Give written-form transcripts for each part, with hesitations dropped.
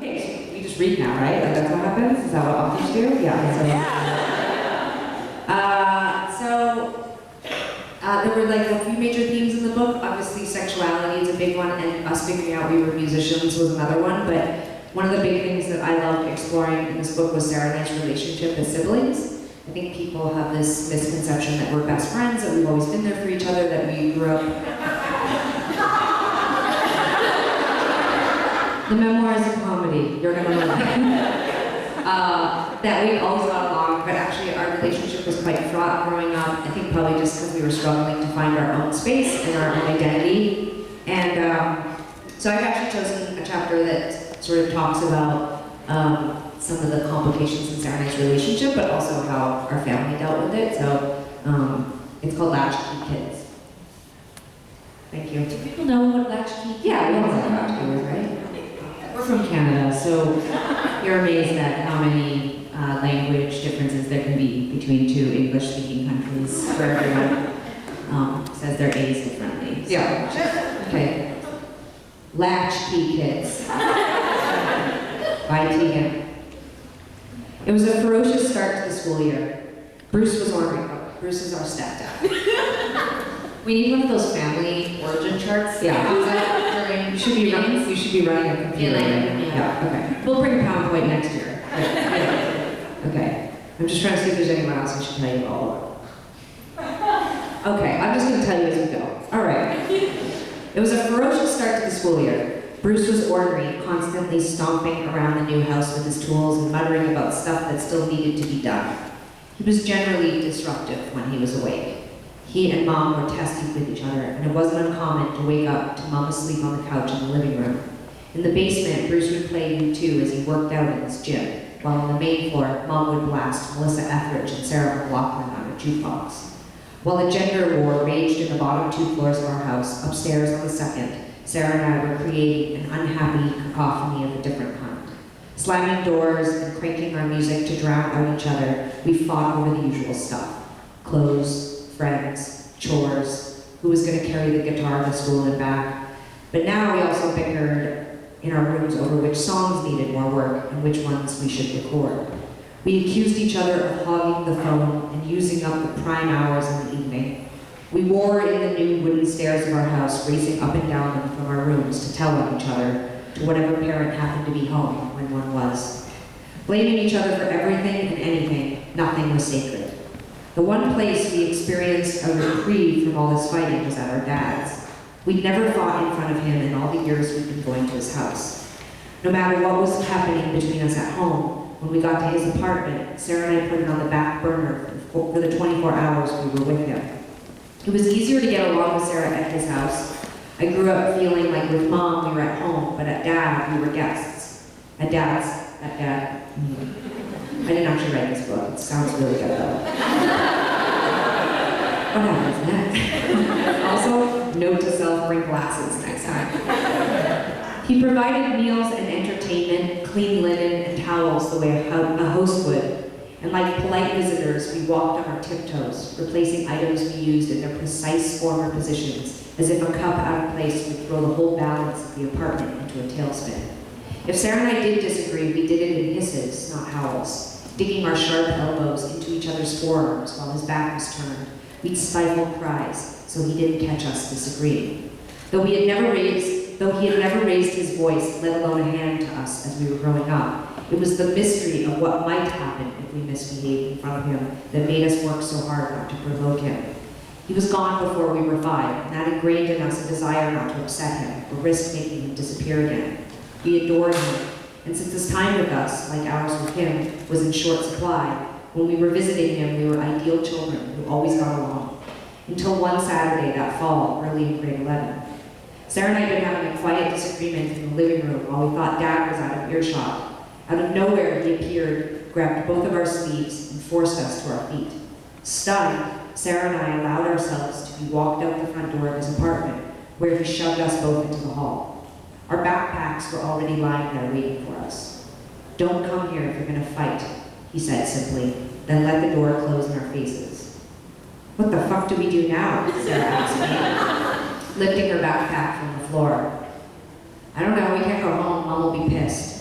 Okay, so you just read now, right? Like that's what happens? Is that what authors do? Yeah. There were like a few major themes in the book. Obviously, sexuality is a big one, and us figuring out we were musicians was another one. But one of the big things that I loved exploring in this book was Sara and I's relationship as siblings. I think people have this misconception that we're best friends, that we've always been there for each other, that we grew up. The memoir is a comedy. You're gonna love it. That we always got along, but actually our relationship was quite fraught growing up. I think probably just because we were struggling to find our own space and our own identity. And so I've actually chosen a chapter that sort of talks about some of the complications in Sara and I's relationship, but also how our family dealt with it. So it's called Latchkey Kids. Thank you. Do people know what latchkey? Yeah, we all know what latchkey is, right? We're from Canada, so you're amazed at how many language differences there can be between two English-speaking countries, where everyone says their A's differently. So. Yeah. Okay. Latchkey Kids. By Tegan. It was a ferocious start to the school year. Bruce was ornery. Bruce is our stepdad. We need one of those family origin charts. Yeah. You should be running a computer. Yeah. Okay. We'll bring PowerPoint next year. Okay. I'm just trying to see if there's anyone else I should tell you all about. Okay. I'm just going to tell you as we go. All right. It was a ferocious start to the school year. Bruce was ornery, constantly stomping around the new house with his tools and muttering about stuff that still needed to be done. He was generally disruptive when he was awake. He and Mom were testy with each other, and it wasn't uncommon to wake up to Mom asleep on the couch in the living room. In the basement, Bruce would play U2 as he worked out in his gym, while on the main floor, Mom would blast Melissa Etheridge and Sarah McLachlan on a jukebox. While the gender war raged in the bottom two floors of our house, upstairs on the second, Sarah and I were creating an unhappy cacophony of a different kind. Slamming doors and cranking our music to drown out each other, we fought over the usual stuff. Clothes, friends, chores, who was going to carry the guitar to school and back. But now we also bickered in our rooms over which songs needed more work and which ones we should record. We accused each other of hogging the phone and using up the prime hours in the evening. We wore in the new wooden stairs of our house, racing up and down them from our rooms to tell on each other, to whatever parent happened to be home when one was. Blaming each other for everything and anything, nothing was sacred. The one place we experienced a reprieve from all this fighting was at our dad's. We'd never fought in front of him in all the years we'd been going to his house. No matter what was happening between us at home, when we got to his apartment, Sarah and I put it on the back burner for the 24 hours we were with him. It was easier to get along with Sarah at his house. I grew up feeling like with Mom we were at home, but at Dad we were guests. At Dad. I didn't actually write this book. It sounds really good though. What happens next? Also, note to self, bring glasses next time. He provided meals and entertainment, clean linen and towels the way a host would. And like polite visitors, we walked on our tiptoes, replacing items we used in their precise former positions, as if a cup out of place would throw the whole balance of the apartment into a tailspin. If Sarah and I did disagree, we did it in hisses, not howls, digging our sharp elbows into each other's forearms while his back was turned. We'd stifle cries, so he didn't catch us disagreeing. Though he had never raised his voice, let alone a hand to us as we were growing up, it was the mystery of what might happen if we misbehaved in front of him that made us work so hard not to provoke him. He was gone before we were 5, and that ingrained in us a desire not to upset him or risk making him disappear again. We adored him, and since his time with us, like ours with him, was in short supply, when we were visiting him, we were ideal children who always got along. Until one Saturday that fall, early in grade 11. Sarah and I had been having a quiet disagreement in the living room while we thought Dad was out of earshot. Out of nowhere, he appeared, grabbed both of our sleeves, and forced us to our feet. Stunned, Sarah and I allowed ourselves to be walked out the front door of his apartment, where he shoved us both into the hall. Our backpacks were already lying there waiting for us. "Don't come here if you're going to fight," he said simply, then let the door close in our faces. "What the fuck do we do now?" Sarah asked me, lifting her backpack from the floor. "I don't know, we can't go home, Mom will be pissed."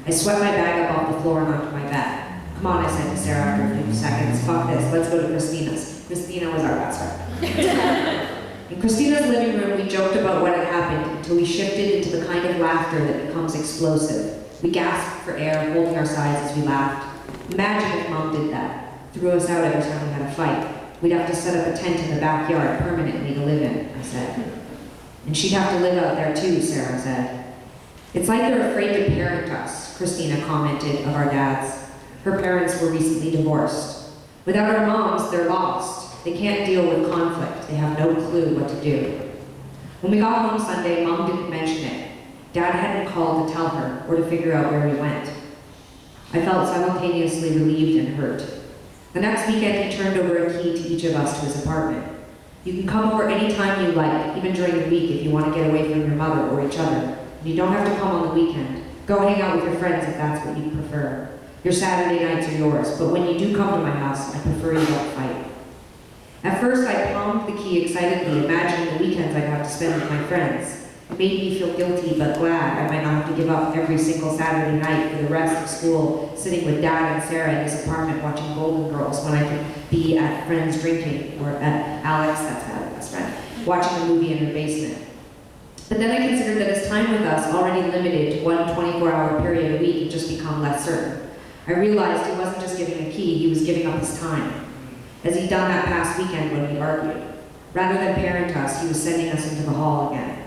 I swept my bag up off the floor and onto my bed. Come on, I said to Sarah after a few seconds. Fuck this, let's go to Christina's. Christina was our best friend. In Christina's living room, we joked about what had happened until we shifted into the kind of laughter that becomes explosive. We gasped for air, holding our sides as we laughed. Imagine if Mom did that, threw us out every time we had a fight. We'd have to set up a tent in the backyard permanently to live in, I said. And she'd have to live out there too, Sarah said. It's like they're afraid to parent us, Christina commented of our dads. Her parents were recently divorced. Without our moms, they're lost. They can't deal with conflict. They have no clue what to do. When we got home Sunday, Mom didn't mention it. Dad hadn't called to tell her or to figure out where we went. I felt simultaneously relieved and hurt. The next weekend, he turned over a key to each of us to his apartment. You can come over anytime you like, even during the week if you want to get away from your mother or each other. And you don't have to come on the weekend. Go hang out with your friends if that's what you prefer. Your Saturday nights are yours, but when you do come to my house, I prefer you don't fight. At first, I palmed the key excitedly, imagining the weekends I'd have to spend with my friends. It made me feel guilty, but glad I might not have to give up every single Saturday night for the rest of school, sitting with Dad and Sarah in his apartment watching Golden Girls when I could be at friends drinking, or at Alex, that's my best friend, watching a movie in her basement. But then I considered that his time with us, already limited to one 24-hour period a week, had just become less certain. I realized he wasn't just giving a key, he was giving up his time, as he'd done that past weekend when we argued. Rather than parent us, he was sending us into the hall again.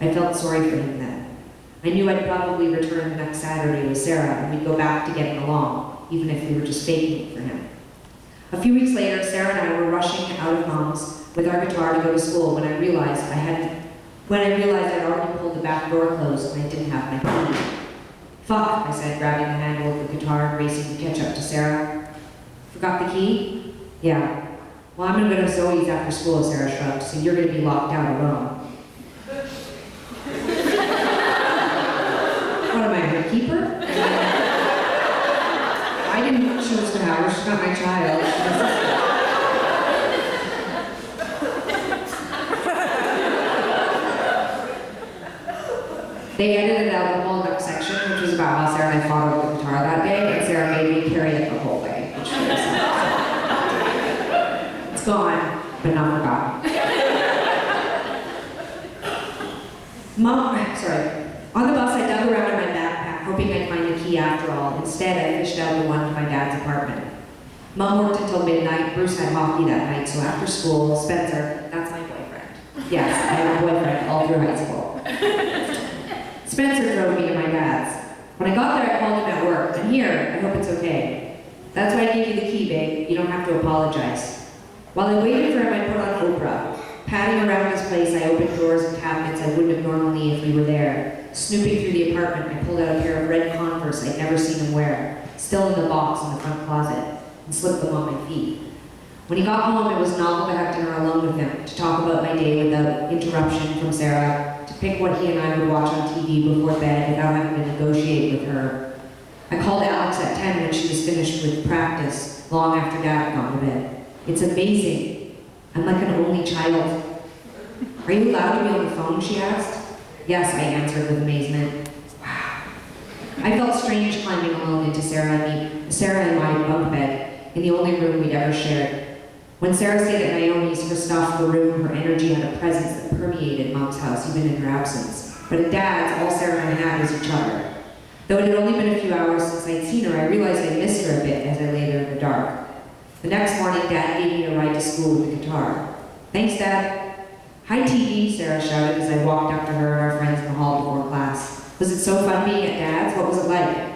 I felt sorry for him then. I knew I'd probably return the next Saturday with Sarah, and we'd go back to getting along, even if we were just faking it for him. A few weeks later, Sarah and I were rushing out of Mom's with our guitar to go to school when I realized I'd already pulled the back door closed and I didn't have my key. Fuck, I said, grabbing the handle of the guitar and racing to catch up to Sarah. Forgot the key? Yeah. Well, I'm gonna go to Zoe's after school, Sarah shrugged, so you're gonna be locked out alone. What am I, her keeper? I didn't choose to have her, she's not my child. They edited out the whole next section, which was about how Sarah and I fought over the guitar that day, and Sarah made me carry it the whole way, which was it's gone, but not forgotten. On the bus, I dug around in my backpack, hoping I'd find the key after all. Instead, I fished out the one to my dad's apartment. Mom worked until midnight, Bruce had hockey that night, so after school, Spencer, that's my boyfriend. Yes, I have a boyfriend all through high school. Spencer drove me to my dad's. When I got there, I called him at work. I'm here, I hope it's okay. That's why I gave you the key, babe. You don't have to apologize. While I waited for him, I put on Oprah. Padding around his place, I opened drawers and cabinets I wouldn't have normally if we were there. Snooping through the apartment, I pulled out a pair of red Converse I'd never seen him wear, still in the box in the front closet, and slipped them on my feet. When he got home, it was novel to have dinner alone with him, to talk about my day without interruption from Sarah, to pick what he and I would watch on TV before bed without having to negotiate with her. I called Alex at 10 when she was finished with practice, long after Dad had gone to bed. It's amazing. I'm like an only child. Are you allowed to be on the phone, she asked. Yes, I answered with amazement. Wow. I felt strange climbing alone into Sarah and my bunk bed, in the only room we'd ever shared. When Sarah stayed at Naomi's, her stuff, her room, her energy had a presence that permeated Mom's house, even in her absence. But at Dad's, all Sarah and I had was each other. Though it had only been a few hours since I'd seen her, I realized I missed her a bit as I lay there in the dark. The next morning, Dad gave me a ride to school with the guitar. Thanks, Dad. Hi, TV, Sarah shouted as I walked up to her and our friends in the hall before class. Was it so fun being at Dad's? What was it like?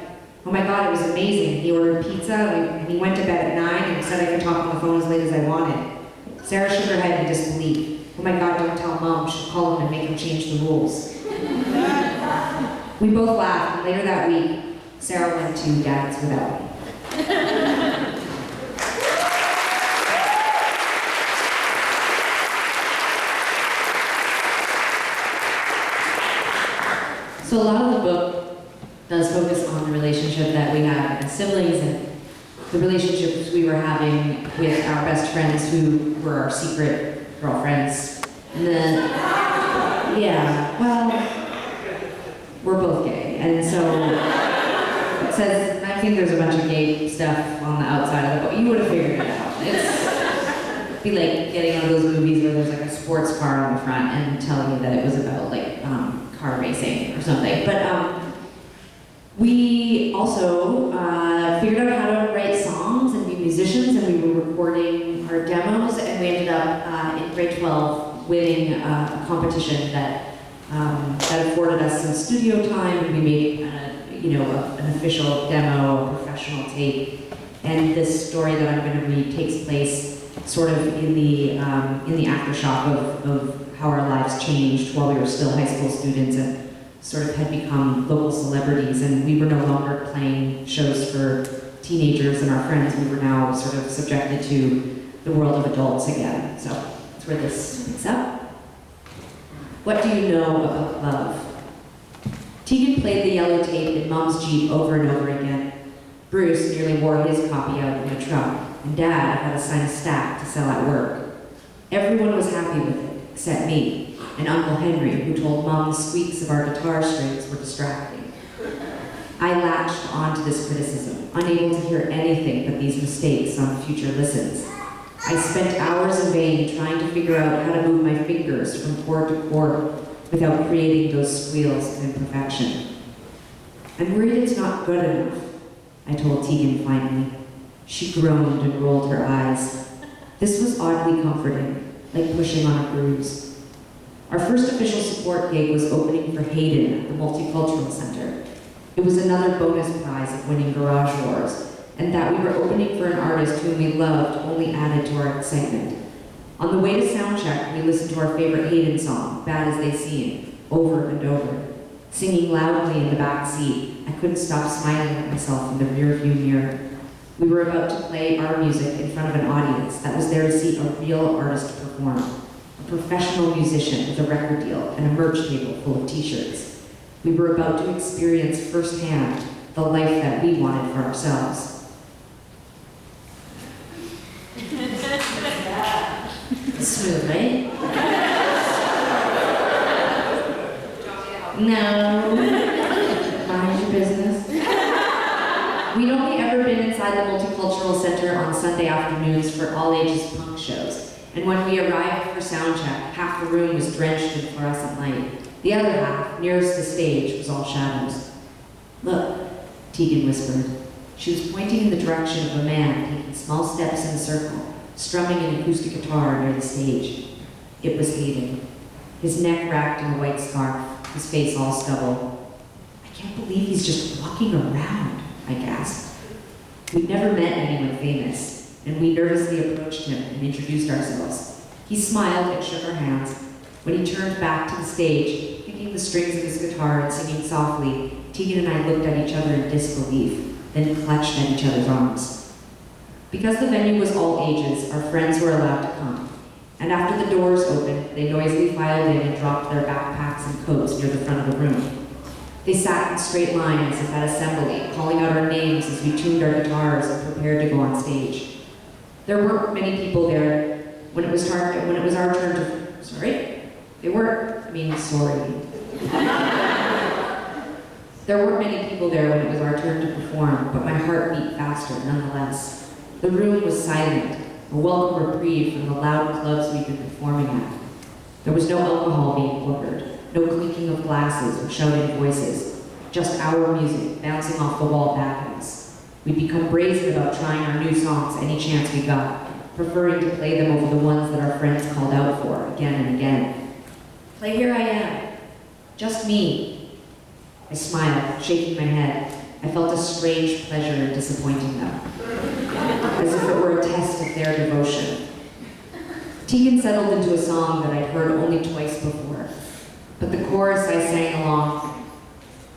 Oh my God, it was amazing. He ordered pizza, and he went to bed at 9 and said I could talk on the phone as late as I wanted. Sarah shook her head in disbelief. Oh my God, don't tell Mom. She'll call him and make him change the rules. We both laughed, and later that week, Sarah went to Dad's without me. So a lot of the book does focus on the relationship that we have as siblings and the relationships we were having with our best friends who were our secret girlfriends. And then, yeah, well, we're both gay. And so says, I think there's a bunch of gay stuff on the outside of the book. You would have figured it out. It'd be like getting one of those movies where there's like a sports car on the front and telling you that it was about like car racing or something. But we also figured out how to write songs and be musicians, and we were recording our demos, and we ended up in grade 12 winning a competition that afforded us some studio time, and we made an official demo, a professional tape. And this story that I'm going to read takes place sort of in the aftershock of how our lives changed while we were still high school students and sort of had become local celebrities, and we were no longer playing shows for teenagers and our friends. We were now sort of subjected to the world of adults again. So that's where this picks up. What do you know about love? Tegan played the yellow tape in Mom's Jeep over and over again. Bruce nearly wore his copy out in the truck, and Dad had assigned a stack to sell at work. Everyone was happy with it, except me, and Uncle Henry, who told Mom the squeaks of our guitar strings were distracting. I latched onto this criticism, unable to hear anything but these mistakes on future listens. I spent hours in vain trying to figure out how to move my fingers from chord to chord without creating those squeals of imperfection. I'm worried it's not good enough, I told Tegan finally. She groaned and rolled her eyes. This was oddly comforting, like pushing on a bruise. Our first official support gig was opening for Hayden at the Multicultural Center. It was another bonus prize of winning Garage Wars, and that we were opening for an artist whom we loved only added to our excitement. On the way to soundcheck, we listened to our favorite Hayden song, Bad as They Seem, over and over. Singing loudly in the back seat, I couldn't stop smiling at myself in the rearview mirror. We were about to play our music in front of an audience that was there to see a real artist perform, a professional musician with a record deal and a merch table full of t-shirts. We were about to experience firsthand the life that we wanted for ourselves. Smooth, right? No. Mind your business. We'd only ever been inside the Multicultural Center on Sunday afternoons for all-ages punk shows. And when we arrived for soundcheck, half the room was drenched in fluorescent light. The other half, nearest the stage, was all shadows. Look, Tegan whispered. She was pointing in the direction of a man taking small steps in a circle, strumming an acoustic guitar near the stage. It was Hayden, his neck wrapped in a white scarf, his face all stubble. I can't believe he's just walking around, I gasped. We'd never met anyone famous, and we nervously approached him and introduced ourselves. He smiled and shook our hands. When he turned back to the stage, picking the strings of his guitar and singing softly, Tegan and I looked at each other in disbelief, then clutched at each other's arms. Because the venue was all ages, our friends were allowed to come. And after the doors opened, they noisily filed in and dropped their backpacks and coats near the front of the room. They sat in straight line as if at assembly, calling out our names as we tuned our guitars and prepared to go on stage. There weren't many people there when it was our turn to, sorry? They weren't, I mean, sorry. There weren't many people there when it was our turn to perform, but my heart beat faster nonetheless. The room was silent, a welcome reprieve from the loud clubs we'd been performing at. There was no alcohol being ordered, no clinking of glasses or shouting voices, just our music bouncing off the wall back at us. We'd become brazen about trying our new songs any chance we got, preferring to play them over the ones that our friends called out for again and again. Play Here I Am, just me. I smiled, shaking my head. I felt a strange pleasure in disappointing them, as if it were a test of their devotion. Tegan settled into a song that I'd heard only twice before, but the chorus I sang along.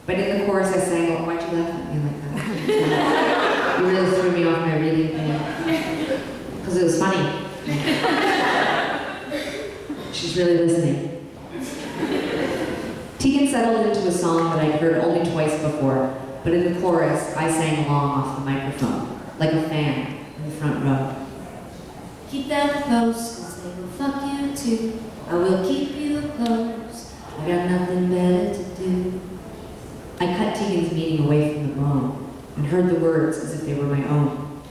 Why'd you laugh at me like that? You really threw me off my reading thing. Because it was funny. She's really listening. Tegan settled into a song that I'd heard only twice before, but in the chorus, I sang along off the microphone, like a fan in the front row. Keep them close, cause they will fuck you too. I will keep you close, I got nothing better to do. I cut Tegan's meaning away from the bone. they were my own.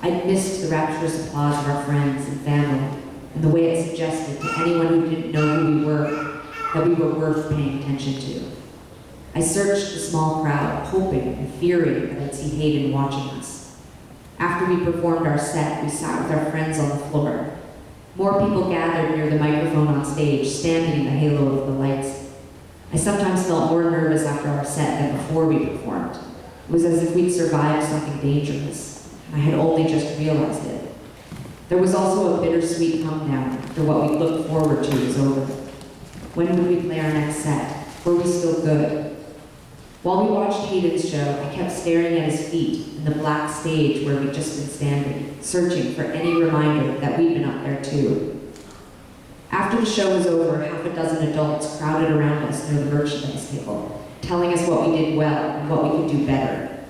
I'd missed the rapturous applause of our friends and family, and the way it suggested to anyone who didn't know who we were, that we were worth paying attention to. I searched the small crowd, hoping and fearing that I'd see Hayden watching us. After we performed our set, we sat with our friends on the floor. More people gathered near the microphone on stage, standing in the halo of the lights. I sometimes felt more nervous after our set than before we performed. It was as if we'd survived something dangerous, and I had only just realized it. There was also a bittersweet come down after what we looked forward to was over. When would we play our next set? Were we still good? While we watched Hayden's show, I kept staring at his feet in the black stage where we'd just been standing, searching for any reminder that we'd been up there too. After the show was over, half a dozen adults crowded around us near the merchandise table, telling us what we did well and what we could do better.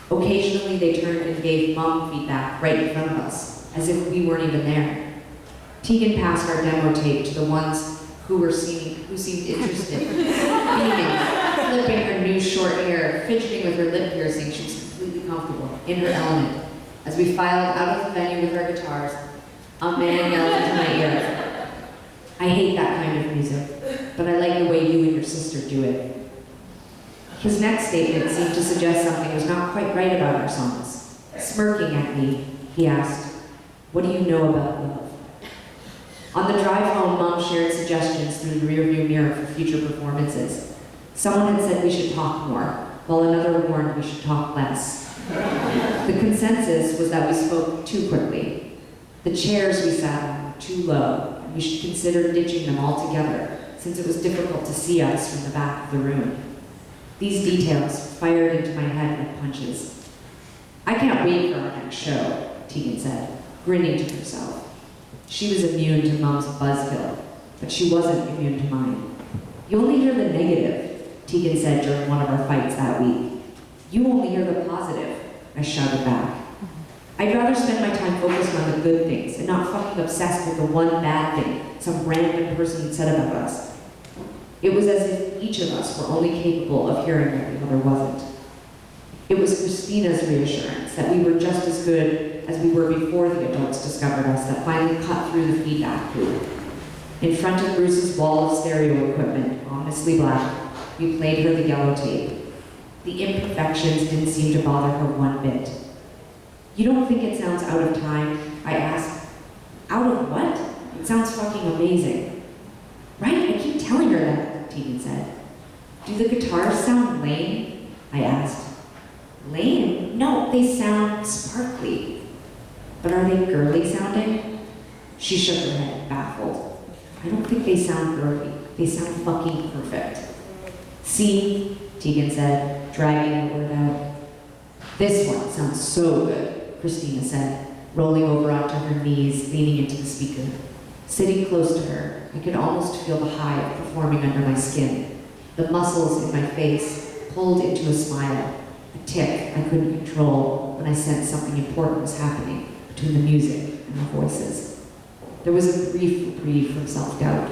Occasionally, they turned and gave mom feedback right in front of us, as if we weren't even there. Tegan passed our demo tape to the ones who seemed interested, beaming, flipping her new short hair, fidgeting with her lip piercing. She was completely comfortable, in her element. As we filed out of the venue with our guitars, a man yelled into my ear, "I hate that kind of music, but I like the way you and your sister do it." His next statement seemed to suggest something was not quite right about our songs. Smirking at me, he asked, "What do you know about love?" On the drive home, Mom shared suggestions through the rearview mirror for future performances. Someone had said we should talk more, while another warned we should talk less. The consensus was that we spoke too quickly. The chairs we sat on were too low, and we should consider ditching them altogether, since it was difficult to see us from the back of the room. These details fired into my head like punches. "I can't wait for our next show," Tegan said, grinning to herself. She was immune to Mom's buzzkill, but she wasn't immune to mine. "You only hear the negative," Tegan said during one of our fights that week. "You only hear the positive," I shouted back. "I'd rather spend my time focused on the good things and not fucking obsessed with the one bad thing some random person said about us." It was as if each of us were only capable of hearing what the other wasn't. It was Christina's reassurance that we were just as good as we were before the adults discovered us that finally cut through the feedback loop. In front of Bruce's wall of stereo equipment, ominously black, we played her the yellow tape. The imperfections didn't seem to bother her one bit. "You don't think it sounds out of time?" I asked. "Out of what? It sounds fucking amazing." "Right, I keep telling her that," Tegan said. "Do the guitars sound lame?" I asked. "Lame? No, they sound sparkly." "But are they girly sounding?" She shook her head, baffled. "I don't think they sound girly. They sound fucking perfect." "See," Tegan said, dragging the word out. "This one sounds so good," Christina said, rolling over onto her knees, leaning into the speaker. Sitting close to her, I could almost feel the hive performing under my skin. The muscles in my face pulled into a smile, a tick I couldn't control when I sensed something important was happening between the music and the voices. There was a brief reprieve from self-doubt,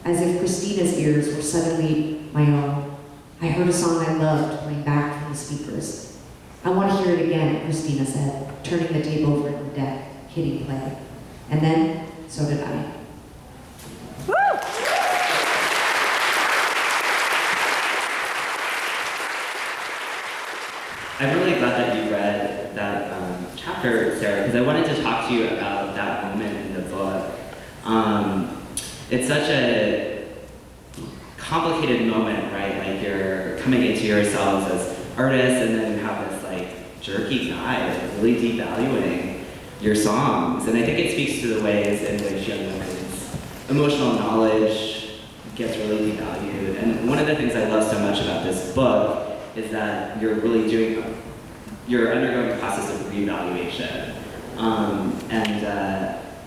as if Christina's ears were suddenly my own. I heard a song I loved playing back from the speakers. "I want to hear it again," Christina said, turning the tape over in the deck, hitting play. And then, so did I. Woo! I'm really glad that you read that chapter, Sarah, because I wanted to talk to you about that moment in the book. It's such a complicated moment, right? Like you're coming into yourselves as artists, and then you have this like jerky guy like, really devaluing your songs. And I think it speaks to the ways in which young women's emotional knowledge gets really devalued. And one of the things I love so much about this book is that you're undergoing a process of reevaluation.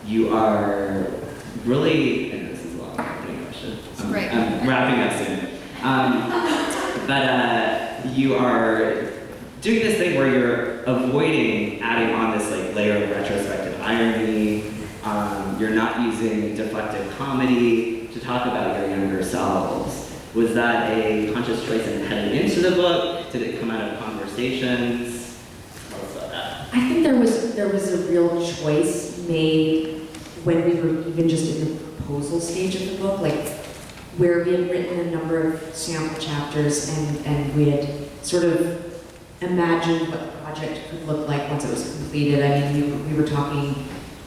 You are really, and this is a long question. I'm wrapping up soon. But you are doing this thing where you're avoiding adding on this like layer of retrospective irony. You're not using deflective comedy to talk about your younger selves. Was that a conscious choice in heading into the book? Did it come out of conversations? Tell us about that. I think there was a real choice made when we were even just in the proposal stage of the book, like where we had written a number of sample chapters and we had sort of imagined what the project could look like once it was completed. I mean, we were talking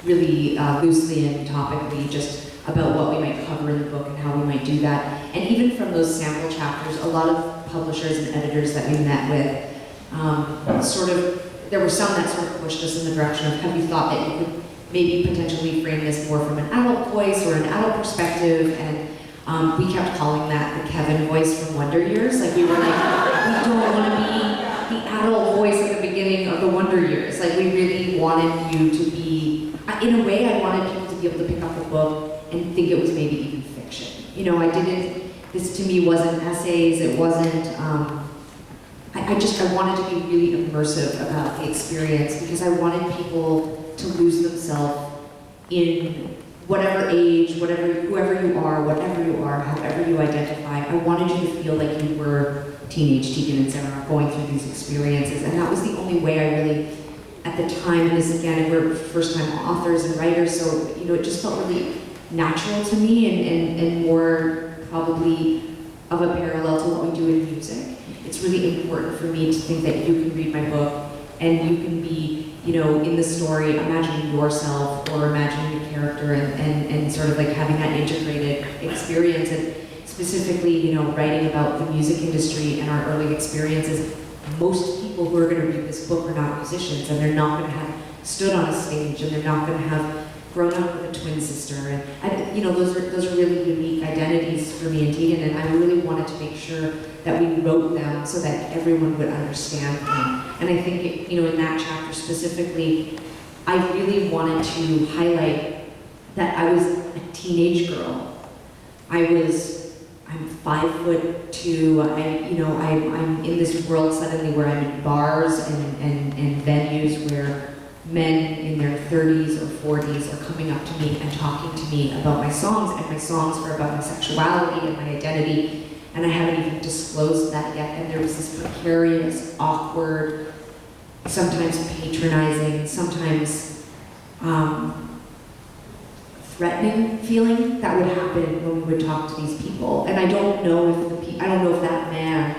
really loosely and topically just about what we might cover in the book and how we might do that. And even from those sample chapters, a lot of publishers and editors that we met with, there were some that sort of pushed us in the direction of, have you thought that you could maybe potentially frame this more from an adult voice or an adult perspective? And we kept calling that the Kevin voice from Wonder Years. Like we were like, we don't want to be the adult voice at the beginning of the Wonder Years. Like we really wanted you to be, in a way I wanted people to be able to pick up the book and think it was maybe even fiction. You know, this to me wasn't essays, it wasn't, I wanted to be really immersive about the experience because I wanted people to lose themselves in whatever age, whoever you are, whatever you are, however you identify. I wanted you to feel like you were teenage Tegan and Sara going through these experiences, and that was the only way I really, at the time, and this again, we're first-time authors and writers, so you know, it just felt really natural to me and more probably of a parallel to what we do in music. It's really important for me to think that you can read my book and you can be, you know, in the story, imagining yourself or imagining your character and sort of like having that integrated experience. And specifically, you know, writing about the music industry and our early experiences, most people who are going to read this book are not musicians, and they're not going to have stood on a stage, and they're not going to have grown up with a twin sister, and you know, those are really unique identities for me and Tegan, and I really wanted to make sure that we wrote them so that everyone would understand them. And I think, you know, in that chapter specifically, I really wanted to highlight that I was a teenage girl. I'm 5'2". I'm in this world suddenly where I'm in bars and venues where men in their 30s or 40s are coming up to me and talking to me about my songs, and my songs are about my sexuality and my identity, and I haven't even disclosed that yet. And there was this precarious, awkward, sometimes patronizing, sometimes threatening feeling that would happen when we would talk to these people. And I don't know if that man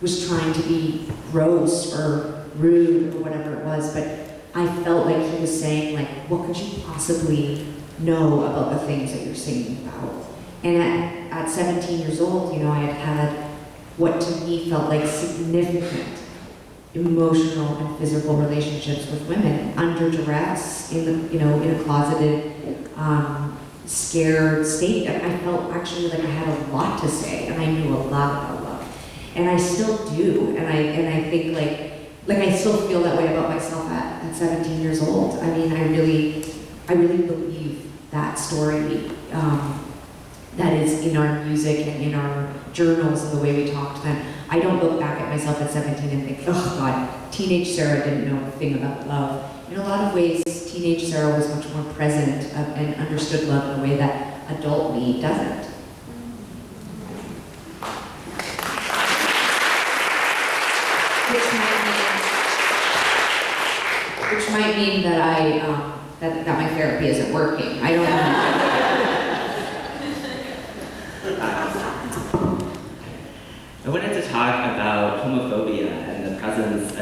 was trying to be gross or rude or whatever it was, but I felt like he was saying, like, what could you possibly know about the things that you're singing about? And at 17 years old, you know, I had what to me felt like significant emotional and physical relationships with women under duress, in a closeted, scared state. And I felt actually like I had a lot to say, and I knew a lot about love, and I still do. And I think like I still feel that way about myself at 17 years old. I mean, I really believe that story that is in our music and in our journals and the way we talk to them. I don't look back at myself at 17 and think, oh God, teenage Sara didn't know a thing about love. In a lot of ways, teenage Sara was much more present and understood love in a way that adult me doesn't. Which might mean that that my therapy isn't working. I don't know. I wanted to talk about homophobia and the presence of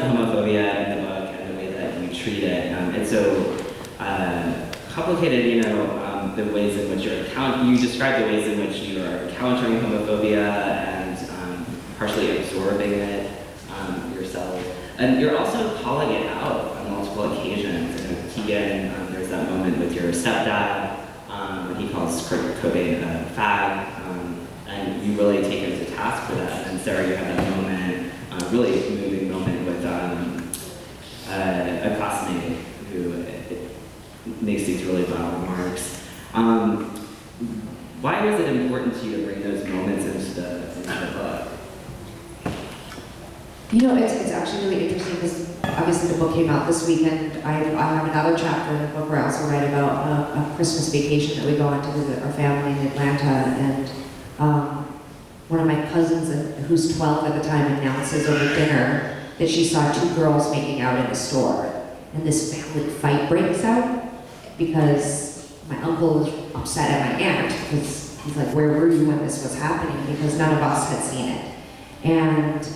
homophobia in the book and the way that you treat it. It's so complicated, the ways in which you describe the ways in which you are encountering homophobia and partially absorbing it yourself. And you're also calling it out on multiple occasions. Tegan, there's that moment with your stepdad when he calls Kurt Cobain a fag, and you really take him to task for that. And Sara, you have that moment, really moving moment with a classmate who makes these really loud remarks. Why was it important to you to bring those moments into the book? You know, it's actually really interesting because obviously the book came out this week, and I have another chapter in the book where I also write about a Christmas vacation that we go on to visit our family in Atlanta, and one of my cousins, who's 12 at the time, announces over dinner that she saw two girls making out in a store. And this family fight breaks out because my uncle was upset at my aunt because he's like, where were you when this was happening? Because none of us had seen it. And,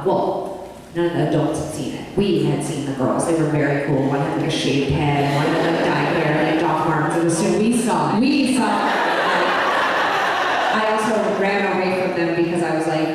well, none of the adults had seen it. We had seen the girls. They were very cool. One had like a shaved head, one had like dyed hair and Doc Martens. So we saw it. We saw it. I also ran away from them because I was like,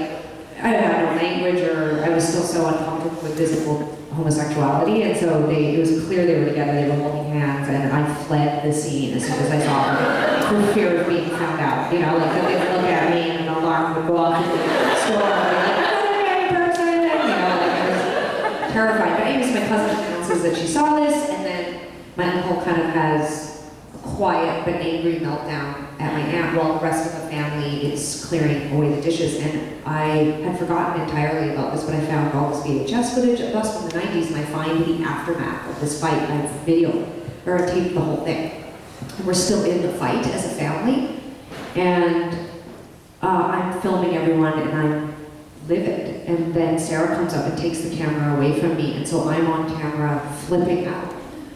I don't have no language, or I was still so uncomfortable with visible homosexuality, and so it was clear they were together, they were holding hands, and I fled the scene as soon as I saw them for fear of being found out. You know, like that they would look at me and an alarm would go off in the store and be like, oh, they're a person, and, you know, like I was terrified. But anyways, my cousin announces that she saw this, and then my uncle kind of has a quiet but angry meltdown at my aunt while the rest of the family is clearing away the dishes. And I had forgotten entirely about this, but I found all this VHS footage of us from the 90s, and I find the aftermath of this fight. I videoed, or I taped the whole thing. And we're still in the fight as a family, and I'm filming everyone, and I'm livid. And then Sarah comes up and takes the camera away from me, and so I'm on camera flipping out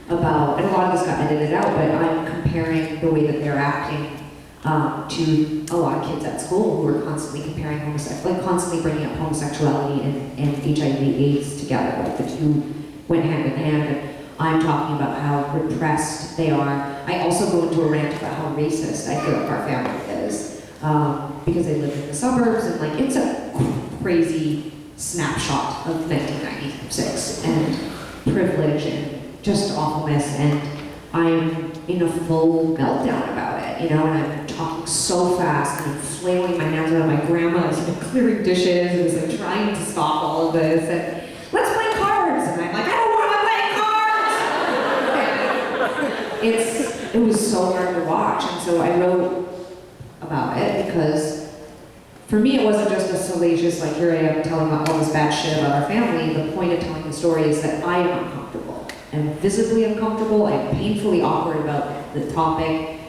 about, and a lot of this got edited out, but I'm comparing the way that they're acting to a lot of kids at school who are constantly comparing constantly bringing up homosexuality and HIV/AIDS together. Like the two went hand in hand, and I'm talking about how repressed they are. I also go into a rant about how racist I feel like our family is, because they live in the suburbs, and like it's a crazy snapshot of 1996 and privilege and just awfulness, and I'm in a full meltdown about it, you know, and I'm talking so fast and I'm flailing my hands around. My grandma is clearing dishes and is like trying to stop all of this, and let's play cards, and I'm like, I don't want to play cards. It was so hard to watch, and so I wrote about it because for me it wasn't just a salacious, like here I am telling all this bad shit about our family. The point of telling the story is that I am uncomfortable. I'm visibly uncomfortable, I'm painfully awkward about the topic,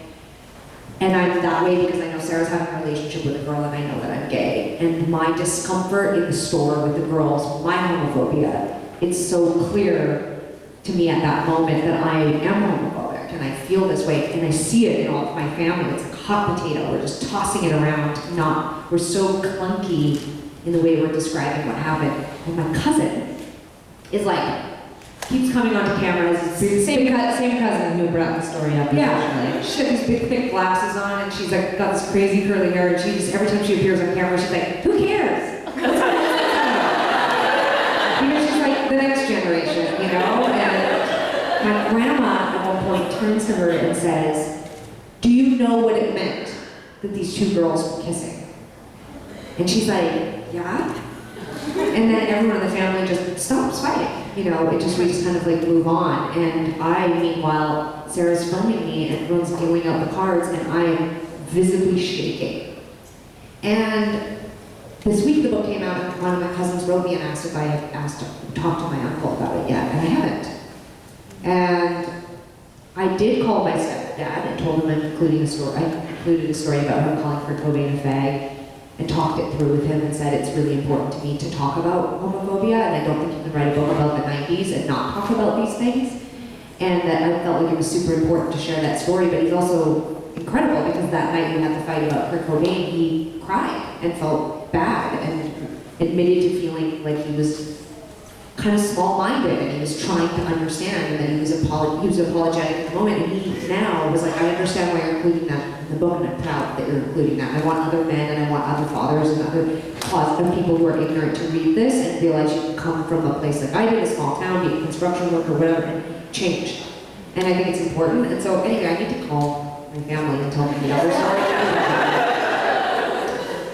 and I'm that way because I know Sarah's having a relationship with a girl and I know that I'm gay. And my discomfort in the store with the girls, my homophobia, it's so clear to me at that moment that I am homophobic and I feel this way, and I see it in all of my family. It's like hot potato, we're just tossing it around, we're so clunky in the way we're describing what happened. And my cousin is like, keeps coming onto cameras. Same cousin who brought the story up. Yeah, she had these big thick glasses on, and she's like got this crazy curly hair, and she just every time she appears on camera, she's like, "Who cares?" Because she's like the next generation, you know. And my grandma at one point turns to her and says, "Do you know what it meant that these two girls were kissing?" And she's like, "Yeah." And then everyone in the family just stops fighting. You know, we just kind of like move on. And I, meanwhile, Sarah's filming me and everyone's dealing out the cards, and I am visibly shaking. And this week the book came out, and one of my cousins wrote me and asked if I had talked to my uncle about it yet, and I haven't. And I did call my stepdad and told him I included a story about him calling Kurt Cobain a fag, and talked it through with him and said it's really important to me to talk about homophobia, and I don't think you can write a book about the 90s and not talk about these things. And that I felt like it was super important to share that story, but he's also incredible because that night we had the fight about Kurt Cobain, he cried and felt bad and admitted to feeling like he was kind of small-minded, and he was trying to understand, and then he was apologetic at the moment, and he now was like, I understand why you're including that in the book, and I'm proud that you're including that. I want other men, and I want other fathers, and other closeted people who are ignorant to read this and realize you can come from a place like I did, a small town, be a construction worker, whatever, and change. And I think it's important, and so anyway, I need to call my family and tell them the other story.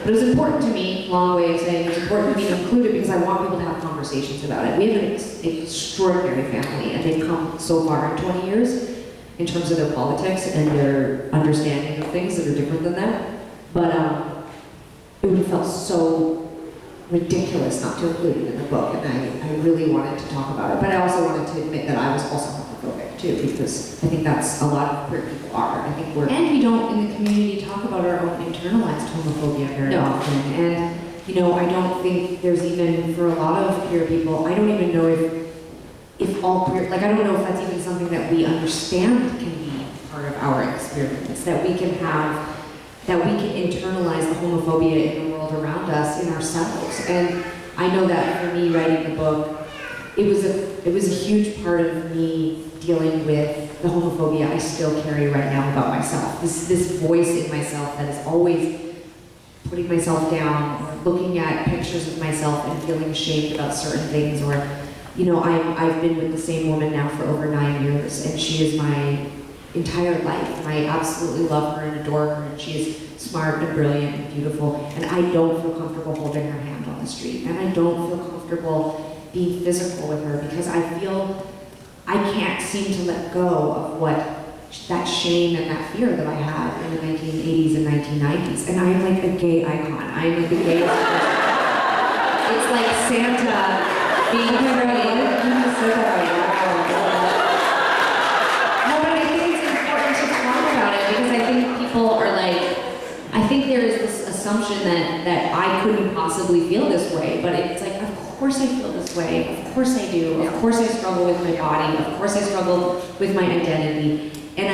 But it was important to me, long way of saying, it's important to me to include it because I want people to have conversations about it. We have an extraordinary family, and they've come so far in 20 years in terms of their politics and their understanding of things that are different than them. But it would have felt so ridiculous not to include it in the book, and I really wanted to talk about it. But I also wanted to admit that I was also homophobic too, because I think that's a lot of queer people are. I think and we don't in the community talk about our own internalized homophobia very often. And you know, I don't think there's even, for a lot of queer people, I don't even know if all queer, like I don't know if that's even something that we understand can be part of our experience, that we can have, that we can internalize the homophobia in the world around us, in ourselves. And I know that for me writing the book, it was a huge part of me dealing with the homophobia I still carry right now about myself. This voice in myself that is always putting myself down, or looking at pictures of myself and feeling ashamed about certain things, or, you know, I've been with the same woman now for over 9 years, and she is my entire life. And I absolutely love her and adore her, and she is smart and brilliant and beautiful, and I don't feel comfortable holding her hand on the street, and I don't feel comfortable being physical with her, because I feel I can't seem to let go of what that shame and that fear that I had in the 1980s and 1990s. And I'm like a gay icon. I'm like the gayest person. It's like Santa being created. No, but I think it's important to talk about it, because I think people are like, I think there is this assumption that I couldn't possibly feel this way, but it's like, of course I feel this way, of course I do, of course I struggle with my body, of course I struggle with my identity. And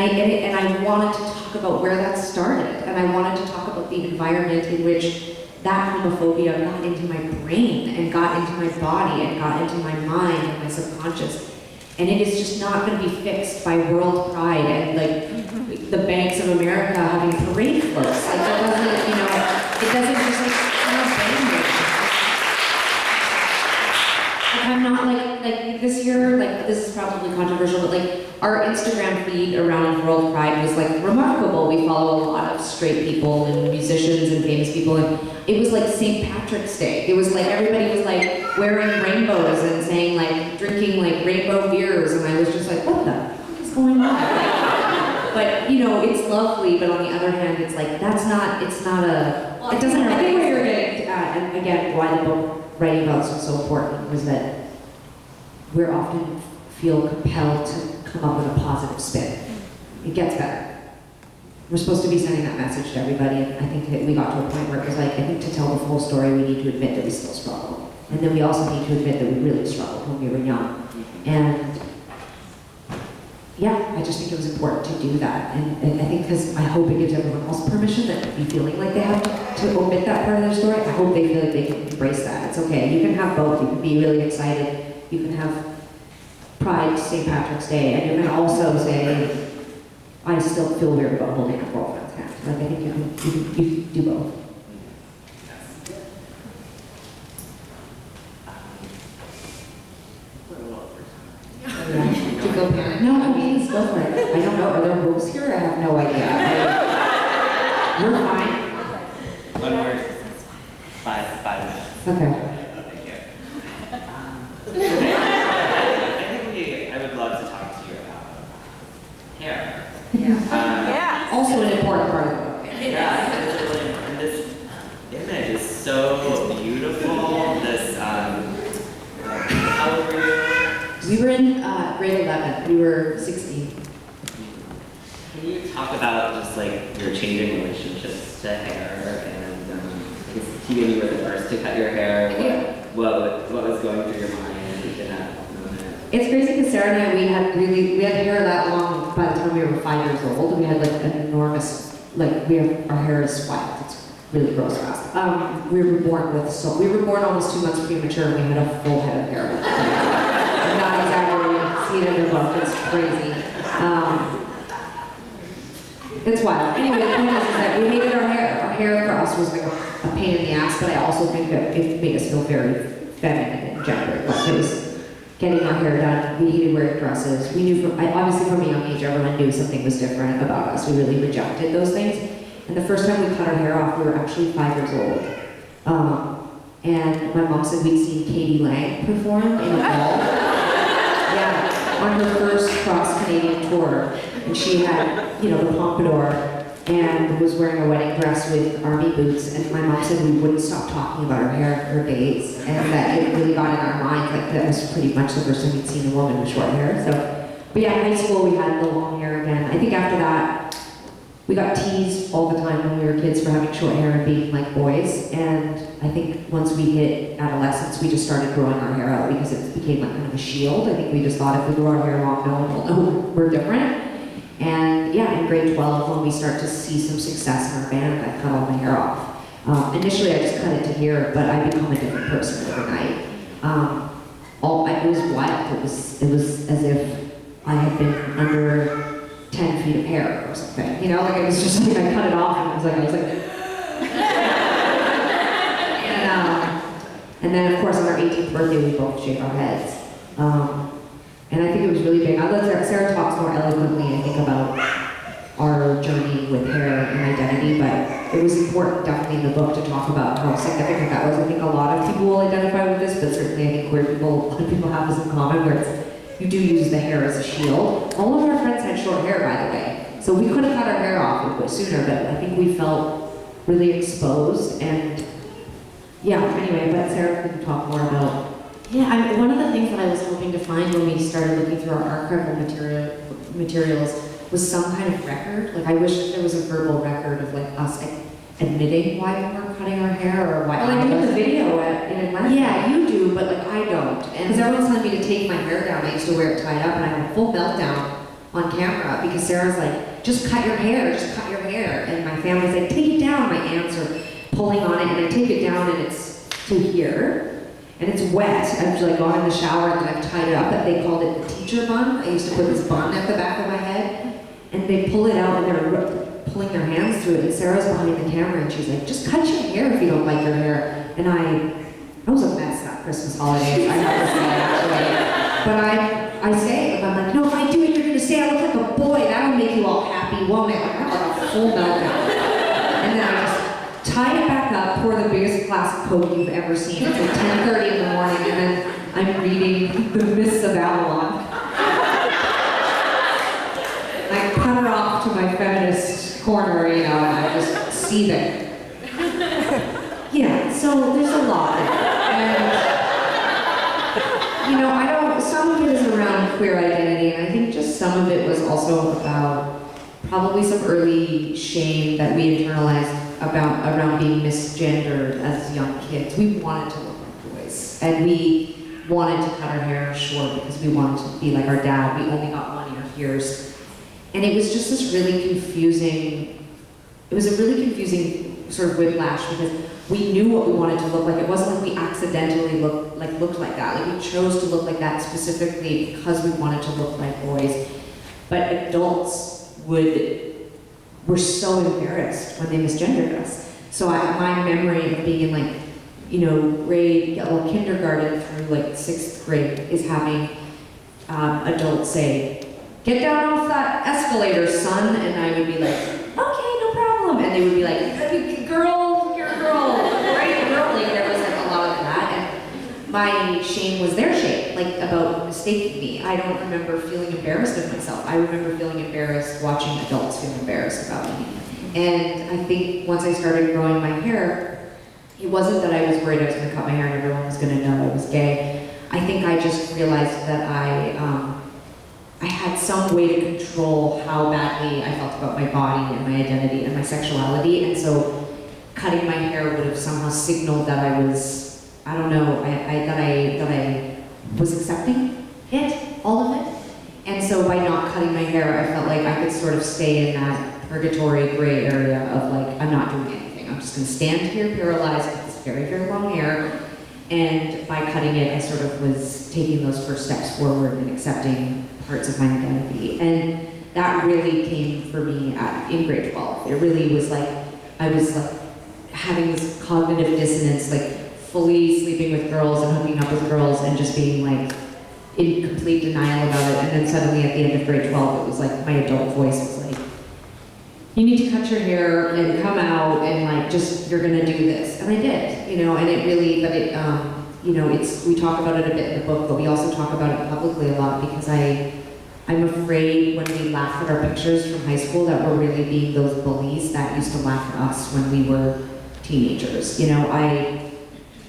I wanted to talk about where that started, and I wanted to talk about the environment in which that homophobia got into my brain, and got into my body, and got into my mind and my subconscious. And it is just not going to be fixed by World Pride and like the banks of America having parade floats. Like that doesn't, you know, it doesn't just like bang it. Like I'm not like this year, like this is probably controversial, but like our Instagram feed around World Pride was like remarkable. We follow a lot of straight people and musicians and famous people, and it was like St. Patrick's Day. It was like everybody was like wearing rainbows and saying like, drinking like rainbow beers, and I was just like, what the fuck is going on? But you know, it's lovely, but on the other hand, it's like, it's not a, it doesn't, I think what you're getting at, and again, why the book writing about this was so important, was that we're often feel compelled to come up with a positive spin. It gets better. We're supposed to be sending that message to everybody, and I think that we got to a point where it was like, I think to tell the full story, we need to admit that we still struggle. And then we also need to admit that we really struggled when we were young. And yeah, I just think it was important to do that. And I think because I hope it gives everyone else permission that be feeling like they have to omit that part of their story. I hope they feel like they can embrace that. It's okay. You can have both. You can be really excited. You can have Pride, St. Patrick's Day, and you can also say, I still feel weird about holding a girlfriend's hand. Like, I think you can do both. To go parent? No, I mean, it's go for it. I don't know. Are there rules here? I have no idea. You're fine. 1 word. 5 minutes. Okay. I would love to talk to you about hair. Yeah. Also an important part of the book. Yeah, it's really important. This image is so beautiful. This, how old were you? We were in grade 11. We were 16. Can you talk about just like your changing relationships to hair, and I guess Tegan, you were the first to cut your hair. What was going through your mind in that moment? It's crazy because Sarah and I, we had hair that long by the time we were 5 years old. We had like an enormous, like our hair is wild. It's really gross fast. We were born almost 2 months premature, and we had a full head of hair. Not exactly, you can see it in the book. It's crazy. It's wild. Anyway, the point is that we hated our hair. Our hair for us was like a pain in the ass, but I also think that it made us feel very feminine and gendered. Like it was getting our hair done. We hated wearing dresses. We knew obviously from a young age, everyone knew something was different about us. We really rejected those things. And the first time we cut our hair off, we were actually 5 years old. And my mom said we'd seen Katie Lang perform in a ball. Yeah, on her first cross-Canadian tour. And she had, the pompadour, and was wearing a wedding dress with army boots. And my mom said we wouldn't stop talking about her hair for days. And that it really got in our minds, like that was pretty much the first time we'd seen a woman with short hair. So, but yeah, in high school we had the long hair again. I think after that, we got teased all the time when we were kids for having short hair and being like boys. And I think once we hit adolescence, we just started growing our hair out because it became like kind of a shield. I think we just thought if we grew our hair long, no one will know we're different. And yeah, in grade 12, when we start to see some success in our band, I cut all my hair off. Initially, I just cut it to here, but I become a different person overnight. It was wild. It was as if I had been under 10 feet of hair or something. You know, like it was just like I cut it off and I was like, and then of course on our 18th birthday, we both shaved our heads. And I think it was really big. I let Sarah talks more eloquently, I think, about our journey with hair and identity, but it was important definitely in the book to talk about how significant that was. I think a lot of people will identify with this, but certainly I think queer people, a lot of people have this in common, where you do use the hair as a shield. All of our friends had short hair, by the way, so we could have cut our hair off a little bit sooner, but I think we felt really exposed, and yeah, anyway, but Sarah can talk more about. Yeah, one of the things that I was hoping to find when we started looking through our archival materials was some kind of record. Like, I wish there was a verbal record of like us admitting why we weren't cutting our hair or why. Well, I do the video in Atlanta. Yeah, you do, but like I don't. Because everyone's telling me to take my hair down. I used to wear it tied up, and I had a full meltdown on camera because Sarah's like, just cut your hair, just cut your hair. And my family's like, take it down. My aunts are pulling on it, and I take it down, and it's to here. And it's wet. I've like gone in the shower and then I've tied it up. But they called it the teacher bun. I used to put this bun at the back of my head, and they pull it out and they're pulling their hands through it. And Sarah's behind the camera and she's like, "Just cut your hair if you don't like your hair." And I was a mess that Christmas holiday. I have to say actually. But I say, I'm like, "No, if I do it, you're gonna say I look like a boy. That'll make you all happy, won't it?" Like, I had like a full meltdown. And then I just tie it back up, pour the biggest glass of Coke you've ever seen. It's like 10:30 in the morning, and then I'm reading The Myths of Avalon. I cut her off to my feminist corner, you know, and I just see that. Yeah, so there's a lot. And, you know, some of it is around queer identity, and I think just some of it was also about probably some early shame that we internalized around being misgendered as young kids. We wanted to look like boys, and we wanted to cut our hair short because we wanted to be like our dad. We only got 1 year here's, and it was just this really confusing. It was a really confusing sort of whiplash because we knew what we wanted to look like. It wasn't like we accidentally looked like that. Like we chose to look like that specifically because we wanted to look like boys. But adults were so embarrassed when they misgendered us. So my memory of being in like, you know, kindergarten through like 6th grade is having adults say, "Get down off that escalator, son," and I would be like, "Okay, no problem," and they would be like, "Girl, you're a girl, right?" Girly. There was like a lot of that, and my shame was their shame, like about mistaking me. I don't remember feeling embarrassed of myself. I remember feeling embarrassed watching adults feel embarrassed about me. And I think once I started growing my hair, it wasn't that I was worried I was going to cut my hair and everyone was going to know I was gay. I think I just realized that I had some way to control how badly I felt about my body and my identity and my sexuality, and so cutting my hair would have somehow signaled that I was, I don't know, that I was accepting it, all of it. And so by not cutting my hair, I felt like I could sort of stay in that purgatory gray area of like, I'm not doing anything. I'm just gonna stand here paralyzed with this very, very long hair. And by cutting it, I sort of was taking those first steps forward and accepting parts of my identity. And that really came for me in grade 12. It really was like, I was like having this cognitive dissonance, like fully sleeping with girls and hooking up with girls and just being like in complete denial about it. And then suddenly at the end of grade 12, it was like my adult voice was like, "You need to cut your hair and come out and like just, you're gonna do this." And I did, you know, and it really, but it, you know, we talk about it a bit in the book, but we also talk about it publicly a lot because I'm afraid when we laugh at our pictures from high school that we're really being those bullies that used to laugh at us when we were teenagers. You know, I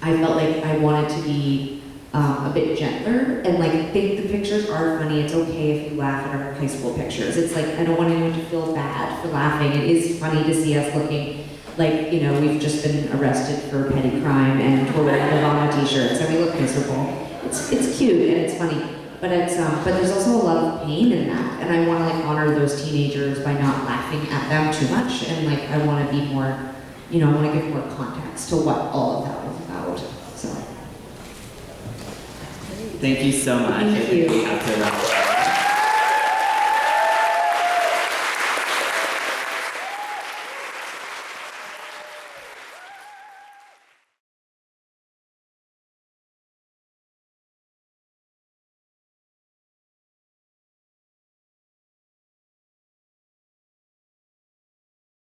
felt like I wanted to be a bit gentler, and like I think the pictures are funny. It's okay if you laugh at our high school pictures. It's like, I don't want anyone to feel bad for laughing. It is funny to see us looking like, you know, we've just been arrested for petty crime and we're wearing Nirvana t-shirts and we look miserable. It's cute and it's funny, but it's but there's also a lot of pain in that, and I want to like honor those teenagers by not laughing at them too much, and like I want to be more, you know, I want to give more context to what all of that was about. So Thank you so much. Thank I think you. we have to wrap up.